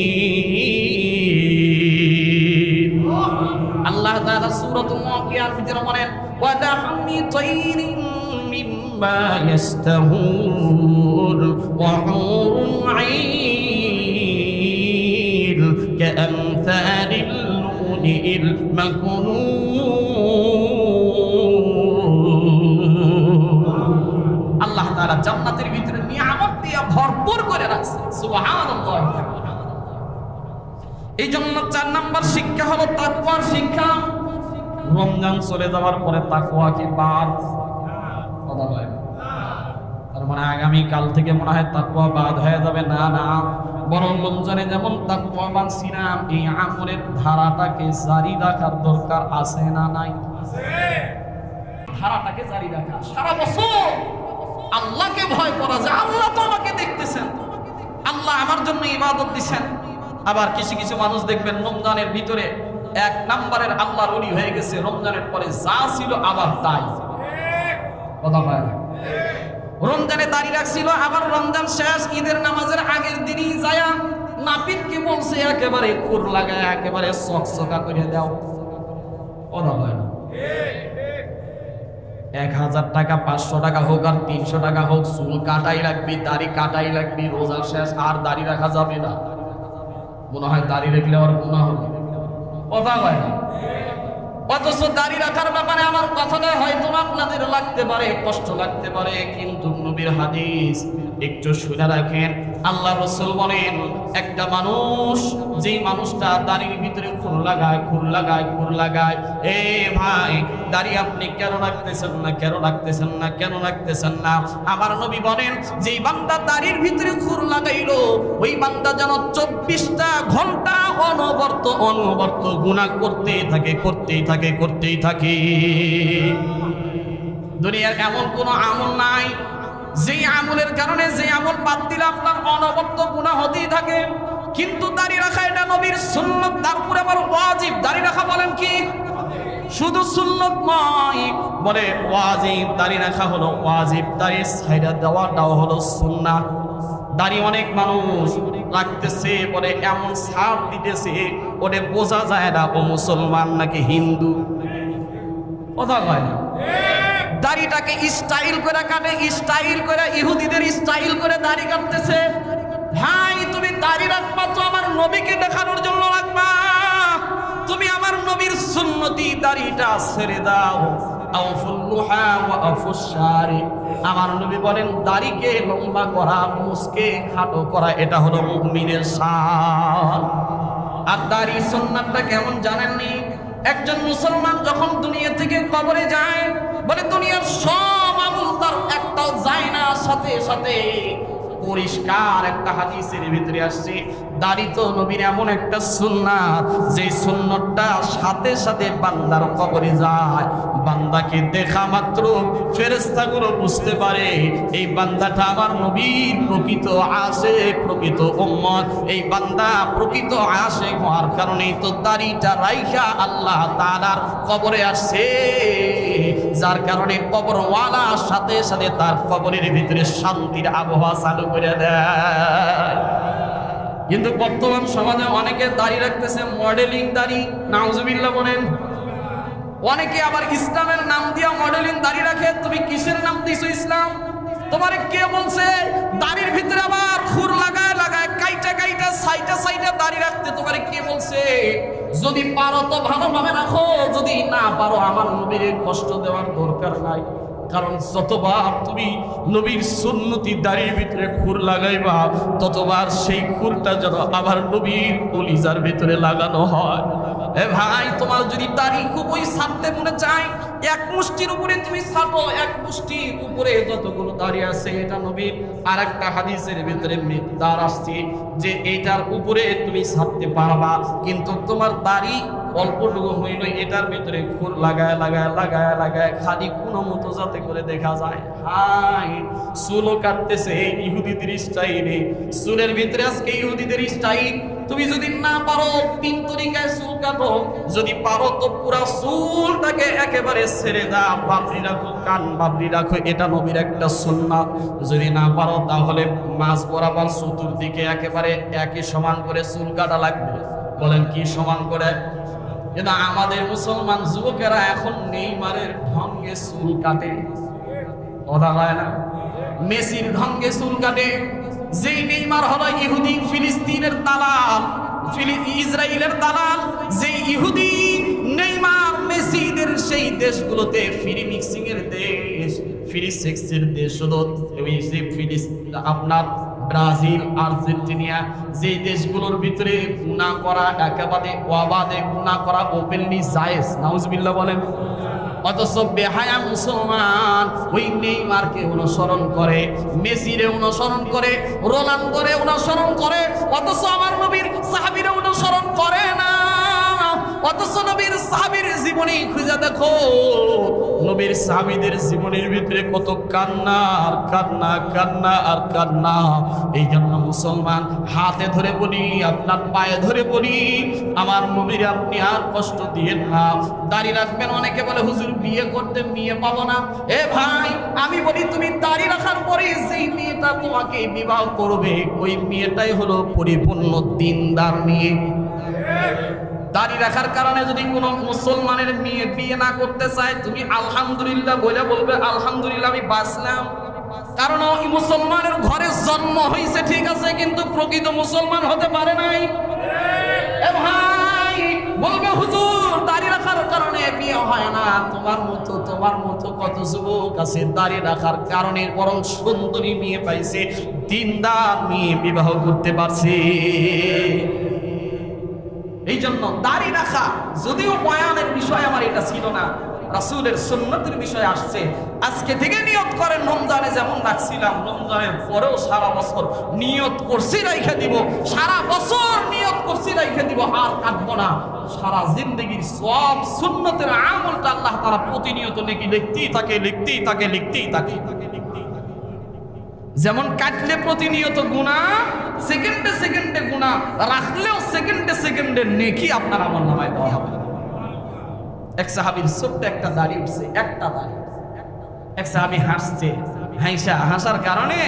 আল্লাহ তাআলা সূরাতুল ওয়াকিয়ার ভিতরে বলেন ওয়া লাহমি তাইরিন মিম্মা ইয়াস্তাহুর ওয়া হুরুন আইন কাআমসালিল লুলিল মাকনুন। আল্লাহ তাআলা জান্নাতের ভিতরে নিয়ামত দিয়ে ভরপুর করে রাখছে। সুবহানাল্লাহ। এই জন্য 4 নাম্বার শিক্ষা হলো তাকওয়ার শিক্ষা। রমজান চলে যাওয়ার পরে তাকওয়া কি বাদ? কথা বলেন। তার মানে আগামী কাল থেকে মনে হয় তাকওয়া বাদ হয়ে যাবে? না না, বরং রমজানে যেমন তাকওয়া বানছিলাম, এই আমলের ধারাটাকে জারি রাখার দরকার আছে না নাই? ধারাটাকে জারি রাখা, সারা বছর আল্লাহকে ভয় করা, যে আল্লাহ তো আমাকে দেখতেছেন, আল্লাহ আমার জন্য ইবাদত দিচ্ছেন। আবার কিছু কিছু মানুষ দেখবেন রমজানের ভিতরে 1 নাম্বারের আল্লাহর ওলি হয়ে গেছে, রমজানের পরে যা ছিল আবার তাই। কথা বলেন। রমজানে দাড়ি রাখছিল, আবার রমজান শেষ ঈদের নামাজের আগের দিনই যায়া নাপিতকে বলছে একেবারে খুর লাগায় একেবারে চকচকা করে দাও। কথা বলেন। 1000 টাকা 500 টাকা হোক আর 300 টাকা হোক, চুল কাটাই লাগবে, দাড়ি কাটাই লাগবে, রোজা শেষ আর দাড়ি রাখা যাবে না। মনে হয় দাড়ি রাখলে আবার গুনাহ হবে। কথা হয় না। অথচ দাড়ি রাখার ব্যাপারে আমার কথাটা হয়তো আপনাদের লাগতে পারে, কষ্ট লাগতে পারে, কিন্তু নবীর হাদিস একটু শুনে রাখেন। আল্লাহ রাসূল বলেন, একটা মানুষ, যেই মানুষটা দাড়ির ভিতরে খুর লাগায়, এ ভাই দাড়ি আপনি কেন রাখতেছেন না, কেন রাখতেছেন না, কেন রাখতেছেন না? আমার নবী বলেন, যেই বান্দা দাড়ির ভিতরে খুর লাগাইলো, ওই বান্দা যেন 24টা ঘন্টা অনবরত গুনাহ করতেই থাকে। দুনিয়ার এমন কোন আমল নাই যে আমলের কারণে, যে আমল বাদ দিলে আপনার অনবরত গুনাহ হতেই থাকে। কিন্তু দাড়ি রাখা এটা নবীর সুন্নাত, তারপরে আবার ওয়াজিব। দাড়ি রাখা বলেন কি শুধু সুন্নাত নয়, বলে ওয়াজিব। দাড়ি রাখা হলো ওয়াজিব, দাড়ি ছাইড়া দেওয়াটাও হলো সুন্নাহ। দাড়ি অনেক মানুষ রাখতেছে, বলে এমন ছাপ দিতেছে ওরে বোঝা যায় না ও মুসলমান নাকি হিন্দু। কথা কয় না। দাড়িটাকে স্টাইল করে কাটে, স্টাইল করে, ইহুদিদের স্টাইল করে দাড়ি কাটতেছে। ভাই তুমি দাড়ি রাখবা তো আমার নবীকে দেখানোর জন্য রাখবা, তুমি আমার নবীর সুন্নতি দাড়িটা ছেড়ে দাও। আমার নবী বলেন, দাড়িকে লম্বা করা, মুছকে খাটো করা, এটা হলো মুমিনের শান। আর দাড়ি সুন্নাতটা কেমন জানেননি? একজন মুসলমান যখন দুনিয়া থেকে কবরে যায়, বলে দুনিয়ার সব আমল তার একটাও যায় না, সাথে সাথে পরিষ্কার একটা হাদিসের ভিতরে আসছে, দাড়ি তো নবীর এমন একটা সুন্নাত, যে সুন্নতটা সাথে সাথে বান্দার কবরে যায়। বান্দাকে দেখা মাত্র ফেরেশতাগুলো বুঝতে পারে এই বান্দাটা আমার নবীর প্রকৃত আশিক, প্রকৃত উম্মত। এই বান্দা প্রকৃত আশিক হওয়ার কারণেই তো দাড়িটা রাইখা আল্লাহ তাআলার কবরে আসছে, যার কারণে কবরওয়ালা সাথে সাথে তার কবরের ভিতরে শান্তির আবহাওয়া চালু করে দেয়। কিন্তু বর্তমান সমাজে অনেকে দাড়ি রাখতেছে মডেলিং দাড়ি, নাউজুবিল্লাহ বলেন। অনেকে আবার ইসলামের নাম দিয়া মডেলিং দাড়ি রাখে। তুমি কিসের নাম দিছো ইসলাম? তোমারে কে বলছে দাড়ির ভিতরে আবার খুর লাগায় কাইটা সাইটা দাড়ি রাখতে? তোমারে কে বলছে? যদি পারো তো ভালোভাবে রাখো, যদি না পারো আমার নবীর কষ্ট দেওয়ার দরকার নাই। কারণ যতবার তুমি নবীর সুন্নতি দাড়ির ভিতরে খুর লাগাইবা, ততবার সেই খুরটা যেন আবার নবীর কলিজার ভিতরে লাগানো হয়। এ ভাই, তোমার যদি দাড়ি খুবই ছাড়তে মনে চায়, 1 মুষ্টির উপরে তুমি ছাড়ো, 1 মুষ্টির উপরে যতগুলো দাড়ি আছে, এটা নবীর আর একটা হাদিসের ভিতরে মিকদার আসছে যে এইটার উপরে তুমি ছাড়তে পারবা। কিন্তু তোমার দাড়ি অল্পটুকু হইল, এটার ভিতরে খুর লাগায় খালি কোনো মতো যাতে করে দেখা যায়। হাই, চুলও কাটতেছে ইহুদিদের স্টাইলে, চুলের ভিতরে আজকে ইহুদিদের স্টাইল। তুমি যদি না পারো 3 তরিকায় চুল কাটো, যদি পারো তো পুরা চুলটাকে একেবারে ছেড়ে দাও, বাবরি রাখো, কান বাবরি রাখো, এটা নবীর একটা সুন্নাত। যদি না পারো তাহলে মাঝ বরাবর চতুর্দিকে একেবারে একই সমান করে চুল কাটা লাগবে। বলেন কি সমান করে? কিন্তু আমাদের মুসলমান যুবকেরা এখন নেইমারের ঢঙ্গে চুল কাটে, কথা হয় না, মেসির ঢঙ্গে চুল কাটে। যেই নেইমার হলো ইহুদি ফিলিস্তিনের দালাল, ইসরায়েলের দালাল, যেই ইহুদি নেইমার মেসিদের সেই দেশগুলোতে ফ্রি মিক্সিং এর দেশ, ফ্রি সেক্সের দেশ হলো ওই যে আপনার ব্রাজিল, আর্জেন্টিনা, যে দেশগুলোর ভিতরে গুনাহ করা একেবারে অবাধে গুনাহ করা ওপেনলি জায়েজ, নাউজুবিল্লাহ বলেন। অথচ বেহায়া মুসলমান ওই নেইমারকে অনুসরণ করে, মেসিরে অনুসরণ করে, রোনালদোরে অনুসরণ করে, অথচ আমার নবীর সাহাবীরা অনুসরণ করে না। অথচ নবীর সাহাবীর জীবনী খুঁজে দেখো, নবীর সাহাবীদের জীবনের ভিতরে কত কান্না আর কান্না, কান্না আর কান্না। এই জন্য মুসলমান হাতে ধরে বলি, আপনার পায়ে ধরে বলি, আমার নবীর আপনি আর কষ্ট দিয়েন না। দাড়ি রাখবেন, অনেকে বলে হুজুর বিয়ে করতে মেয়ে পাবো না। এ ভাই, আমি বলি তুমি দাড়ি রাখার পরে যেই মেয়েটা তোমাকে বিবাহ করবে ওই মেয়েটাই হলো পরিপূর্ণ দিনদার মেয়ে। দাড়ি রাখার কারণে যদি কোনো মুসলমানের মেয়ে বিয়ে না করতে চায়, তুমি আলহামদুলিল্লাহ বলে বলবে আলহামদুলিল্লাহ আমি বাঁচলাম। কারণ ওই মুসলমানের ঘরে জন্ম হয়েছে ঠিক আছে, কিন্তু প্রকৃত মুসলমান হতে পারে নাই। এ ভাই বলবে হুজুর দাড়ি রাখার কারণে বিয়ে হয় না। তোমার মতো কত যুবক আছে দাড়ি রাখার কারণে বরং সুন্দরী মেয়ে পাইছে, দিনদার মেয়ে বিবাহ করতে পারছে। এই জন্য দাড়ি রাখা, যদিও বয়ানের বিষয় আমার এটা ছিল না, রাসূলের সুন্নতের বিষয় আসছে। আজকে থেকে নিয়ত করেন, রমজানে যেমন রাখছিলাম রমজানের পরেও সারা বছর নিয়ত করছি রাইখে দিব, সারা বছর নিয়ত করছি রাইখে দিব, আর কাটবো না। সারা জিন্দগির সব সুন্নতের আমলটা আল্লাহ তাআলা প্রতিনিয়ত নাকি লিখতেই থাকে, লিখতেই থাকে, লিখতেই থাকে। যেমন কাটলে প্রতিনিয়ত গুনাহ, সেকেন্ডে সেকেন্ডে গুনাহ, রাখলেও সেকেন্ডে সেকেন্ডে নেকি আপনার আমলনামায় দেওয়া হবে। এক সাহাবীর ছোট্ট একটা দাড়ি উঠছে, একটা দাড়ি। এক সাহাবী হাসছে, হাসার কারণে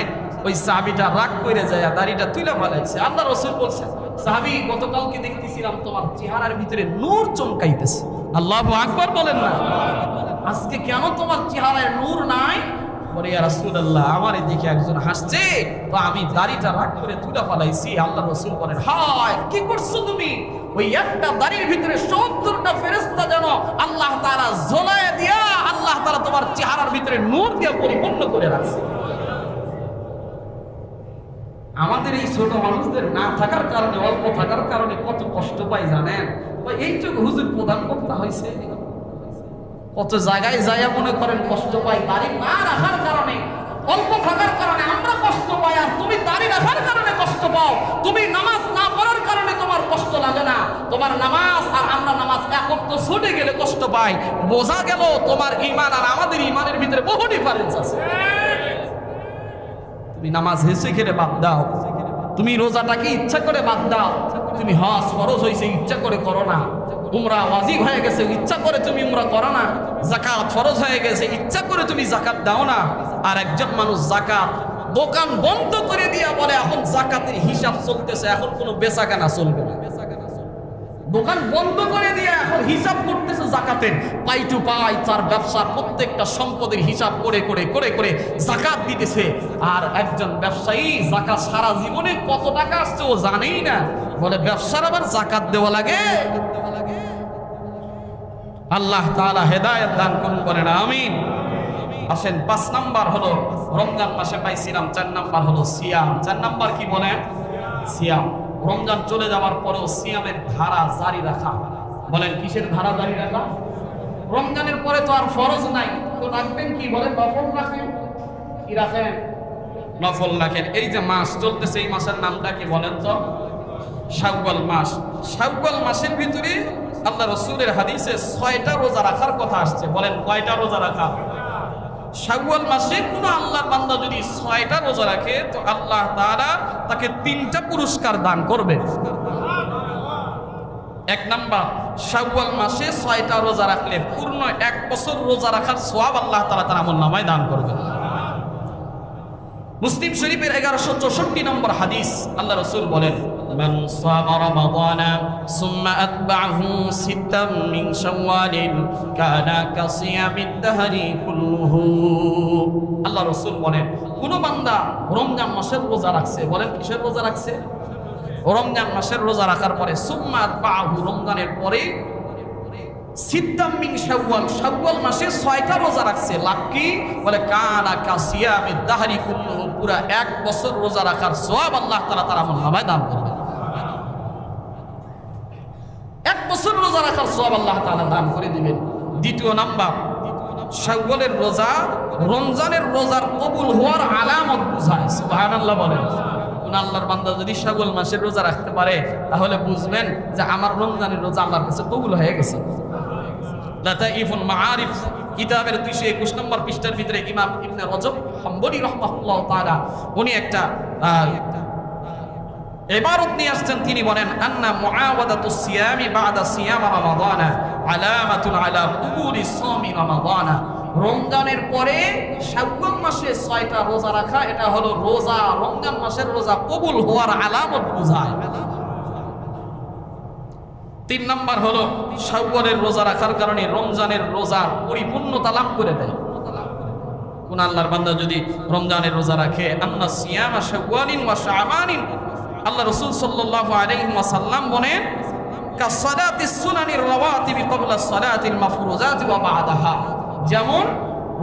ওই সাহাবীটা রাগ করে যায়, দাড়িটা তুলে ফেলাইছে। আল্লাহ রাসূল বলছেন, সাহাবী গতকালকে দেখতেছিলাম তোমার চেহারার ভিতরে নূর চমকাইতেছে। আল্লাহু আকবার বলেন না, আজকে কেন তোমার চেহারায় নূর নাই? বলে ইয়া রাসূলুল্লাহ, আমারে দেখে একজন হাসছে তো আমি দাড়িটা রাগ করে তুলে ফেলাইছি। আল্লাহ রাসূল বলেন, হায় কি করছো তুমি? ওই একটা দাড়ির ভিতরে ৭০টা ফেরেশতা যেন আল্লাহ তাআলা ঝোলায় দিয়া আল্লাহ তাআলা তোমার চেহারার ভিতরে নূর দিয়ে পরিপূর্ণ করে রাখছে। আমাদের এই ছোট মানুষদের না থাকার কারণে, অল্প থাকার কারণে কত কষ্ট পাই জানেন? এইটুকু হুজুর প্রদান করতে হয়েছে, কত জায়গায় যাইয়া মনে করেন কষ্ট পাই। দাড়ি না রাখার কারণে, অল্প থাকার কারণে আমরা কষ্ট পাই, আর তুমি দাড়ি রাখার কারণে কষ্ট পাও। তুমি নামাজ না পড়ার কারণে তোমার কষ্ট লাগে না, তোমার নামাজ আর আমরা নামাজ এক ওয়াক্ত ছুটে গেলে কষ্ট পাই। বোঝা গেল তোমার ঈমান আর আমাদের ঈমানের ভিতরে বহু ডিফারেন্স আছে। তুমি নামাজ হেসে খেলে বাদ দাও, তুমি রোজাটাকে ইচ্ছা করে বাদ দাও, তুমি হজ ফরজ হয়েছে ইচ্ছা করে করো না, উমরা ওয়াজিব হয়ে গেছে ইচ্ছা করে তুমি উমরা করো না, যাকাত ফরজ হয়ে গেছে ইচ্ছা করে তুমি যাকাত দাও না। আর একজন মানুষ যাকাত দোকান বন্ধ করে দিয়া বলে এখন যাকাতের হিসাব চলতেছে, এখন কোনো বেচাকেনা চলবে না। দোকান বন্ধ করে দিয়ে এখন হিসাব করতেছে যাকাতের, পাই টু পাই তার ব্যবসার প্রত্যেকটা সম্পদের হিসাব করে করে করে করে যাকাত দিতেছে। আর একজন ব্যবসায়ী যাকাত সারা জীবনে কত টাকা আসছে ও জানেই না, বলে ব্যবসার আবার যাকাত দেওয়া লাগে। আল্লাহ তাআলা হেদায়েত দান করুন, বলেন আমিন। আসেন ৫ নাম্বার হলো রমজান মাসে পাইছিলাম, ৪ নাম্বার হলো সিয়াম। ৪ নাম্বার কি বলেন? সিয়াম। রমজান চলে যাওয়ার পরেও সিয়ামের ধারা জারি রাখা। বলেন কিসের ধারা জারি রাখা? রমজানের পরে তো আর ফরজ নাই, তো রাখবেন কি? বলেন নফল রাখেন। কি রাখেন? নফল রাখেন। এই যে মাস চলতেছে, এই মাসের নামটা কি বলেন তো? শাওয়াল মাস। শাওয়াল মাসের ভিতরে আল্লাহ রাসূলের হাদিসে ৬টা রোজা রাখার কথা আসছে। বলেন কয়টা রোজা রাখা? শাওয়াল মাসে কোন আল্লাহর বান্দা যদি ৬টা রোজা রাখে তো আল্লাহ তাআলা তাকে ৩টা পুরস্কার দান করবে। ১ নাম্বার, শাওয়াল মাসে ৬টা রোজা রাখলে পূর্ণ ১ বছর রোজা রাখার সওয়াব আল্লাহ তাআলা তার আমলনামায় দান করবে। মুসলিম শরীফের ১১৬৪ নম্বর হাদিস, আল্লাহ রাসূল বলেন মান সামা রমাদানা সুম্মা আতবাহু সিত্তাম মিন শাওয়ালিন কানা কাসিয়ামিদ দাহরি কুল্লুহু। আল্লাহ রাসূল বলেন, কোন বান্দা রমজান মাসের রোজা রাখছে, বলেন কিসের রোজা রাখছে? রমজান মাসের রোজা রাখার পরে সুম্মা আতবাহু, রমজানের পরে সিত্তাম মিন শাওয়াল, শাওয়াল মাসে 6টা রোজা রাখছে, লাভ কি? বলে কানা কাসিয়ামিদ দাহরি কুল্লুহু, পুরা 1 বছর রোজা রাখার সওয়াব আল্লাহ তাআলা তার আমলনামায় দান করবেন। 1 বছর রোজা রাখার সওয়াব আল্লাহ তাআলা দান করে দিবেন। দ্বিতীয় নাম্বার, শাওয়ালের রোজা রমজানের রোজার কবুল হওয়ার আলামত বোঝায়। সুবহানাল্লাহ বলেন। কোন আল্লাহর বান্দা যদি শাওয়াল মাসের রোজা রাখতে পারে তাহলে বুঝবেন যে আমার রমজানের রোজা আল্লাহর কাছে কবুল হয়ে গেছে। লাতাইফুল মাআরিফ কিতাবের 221 নম্বর পৃষ্ঠার ভিতরে ইমাম ইবনে রজব হাম্বলি রাহমাহুল্লাহ তাআলা উনি একটা ইবারত নিয়ে আসছেন। তিনি বলেন, আন্না মুআওয়াদাতুস সিয়ামি বাদা সিয়াম রমাদান আলামাতুন আলা কুবুলি সামি রমাদান। রমজানের পরে শাওয়াল মাসে 6টা রোজা রাখা, এটা হলো রোজা, রমজান মাসের রোজা কবুল হওয়ার আলামত বোঝায়। 3 নাম্বার হলো শাওয়ালের রোজা রাখার কারণে রমজানের রোজার পরিপূর্ণতা লাভ করে দেয়। কোন আল্লাহর বান্দা যদি রমজানের রোজা রাখে, আন্না সিয়ামা শাওয়ালিন ওয়া শাবানিন, আল্লাহ রাসূল সাল্লাল্লাহু আলাইহি ওয়াসাল্লাম বলেন, কাসালাতিস সুনানির রাওয়াতিবি ক্বাবলা সালাতিল মাফরুজাতি ওয়া বা'দাহা। যেমন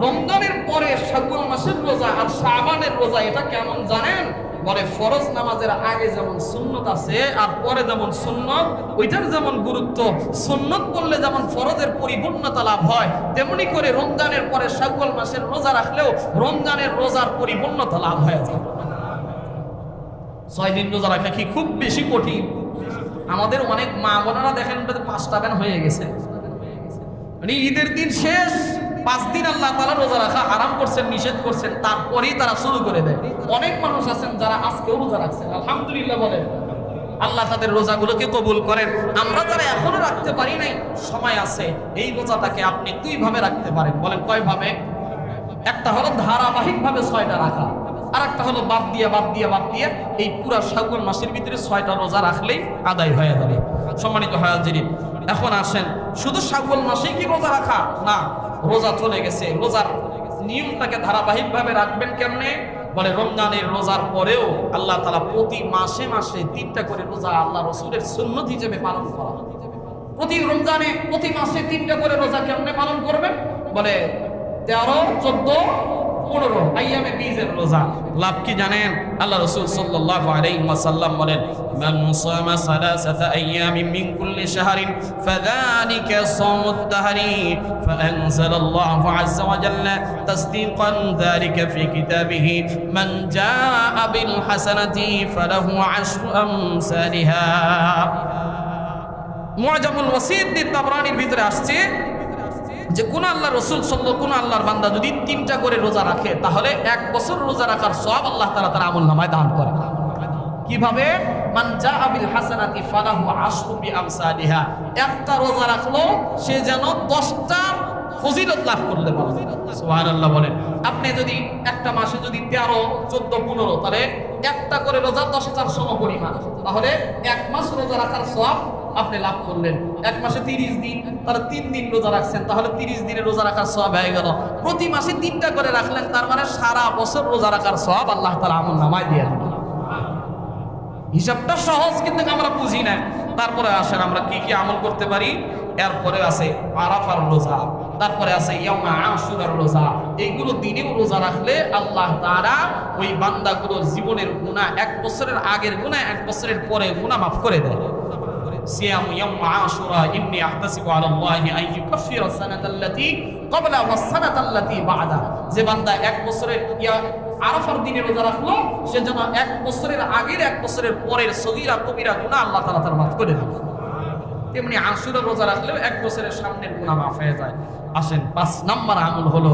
রমজানের পরে শাওয়াল মাসের রোজা আর শাবানের রোজা, এটা কেমন জানেন? বলে ফরজ নামাজের আগে যেমন সুন্নত আছে আর পরে যেমন সুন্নত, ওইটার যেমন গুরুত্ব, সুন্নত করলে যেমন ফরজের পরিপূর্ণতা লাভ হয়, তেমনি করে রমজানের পরে শাওয়াল মাসের রোজা রাখলেও রমজানের রোজার পরিপূর্ণতা লাভ হয়ে যায়। 6 দিন রোজা রাখা কি খুব বেশি কঠিন? আমাদের অনেক মা বোনেরা দেখেন 5টা ব্যান হয়ে গেছে, মানে ঈদের দিন শেষ, 5 দিন আল্লাহ তাআলা রোজা রাখা হারাম করছেন, নিষেধ করছেন, তারপরেই তারা শুরু করে দেয়। অনেক মানুষ আছেন যারা আজকেও রোজা রাখছেন, আলহামদুলিল্লাহ বলেন, আল্লাহ তাদের রোজাগুলোকে কবুল করেন। আমরা যারা এখনো রাখতে পারি নাই, সময় আছে, এই রোজাটাকে আপনি 2 ভাবে রাখতে পারেন। বলেন কয় ভাবে? একটা হলো ধারাবাহিকভাবে 6টা রাখা, আর একটা হলো বাদ দিয়ে এই পুরা শাওয়াল মাসের ভিতরে 6টা রোজা রাখলেই আদায় হয়ে যাবে। সম্মানিত হাজিরিন, এখন আসেন, শুধু শাওয়াল মাসেই কি রোজা রাখা? না, রোজা চলে গেছে, রোজার নিয়মটাকে ধারাবাহিকভাবে রাখবেন কেমনে? বলে রমজানের রোজার পরেও আল্লাহ তাআলা প্রতি মাসে মাসে 3টা করে রোজা আল্লাহ রাসূলের সুন্নাত হিসেবে পালন করা। প্রতি রমজানে প্রতি মাসে 3টা করে রোজা কেমনে পালন করবেন? বলে 13, 14, 15 আইয়ামে বীজের রোজা। লাভ কি জানেন? আল্লাহ রাসূল সাল্লাল্লাহু আলাইহি ওয়াসাল্লাম বলেন, মান সামা সালাসাতা আইয়ামিন মিন কুল্লি শাহরিন ফাযালিকা সাওমুদ দাহরি ফাআনজালাল্লাহু আযজা ওয়া জাল্লা তাসদীকান যালিকা ফি কিতাবিহি মান জাআ বিল হাসানাতি ফালাহু আশরু আমসালিহা। মুআজামুল ওয়াসিত তাবরানির ভিতরে আসছে যে কোন আল্লাহ রাসূল কোন আল্লাহর বান্দা যদি 3টা করে রোজা রাখে তাহলে 1 বছর রোজা রাখার সওয়াব আল্লাহ তাআলা তার আমলনামায় দান করে। কিভাবে? মান জাআ বিল হাসানাতি ফালাহু আশরু বিআমসালিহা। একটা রোজা রাখলো সে যেন 10টার ফজিলত লাভ করতে পারে। সুবহানাল্লাহ বলেন। আপনি যদি একটা মাসে যদি 13, 14, 15 তাহলে একটা করে রোজা 10টার সমপরিমাণ, তাহলে 1 মাস রোজা রাখার সওয়াব আপনি লাভ করলেন। 1 মাসে 30 দিন, তাহলে 3 দিন রোজা রাখছেন, তাহলে 30 দিনে রোজা রাখার সওয়াব হয়ে গেল। প্রতি মাসে 3টা করে রাখলেন, তার মানে সারা বছর রোজা রাখার সওয়াব আল্লাহ তাআলা আমলনামায় দিয়ে দিবেন। হিসাবটা সহজ, কিন্তু আমরা বুঝি না। তারপরে আসেন আমরা কি কি আমল করতে পারি। এরপরে আছে আরাফার রোজা, তারপরে আছে ইয়াউমা আশুরার রোজা। এইগুলো দিনেও রোজা রাখলে আল্লাহ তাআলা ওই বান্দাগুলোর জীবনের গুনাহ, 1 বছরের আগের গুনাহ 1 বছরের পরে গুনাহ মাফ করে দেয়। সিয়াম ইয়াউম আশুরা ইন্নী আহতাসিবু আলাল্লাহি আন ইউকাফিরা সানাতাল্লাতী ক্বাবলা ওয়াস সানাতাল্লাতী বা'দা। যে বান্দা 1 বছরের আরাফার দিনে রোজা রাখলো, সে যেন 1 বছরের আগের 1 বছরের পরের সগীরা কবিরা গুনাহ আল্লাহ তাআলা তার মাফ করে দেন। তেমনি আশুরা রোজা রাখলেও 1 বছরের সামনের গুনাহ মাফ হয়ে যায়। আসেন 5 নাম্বার আমল হলো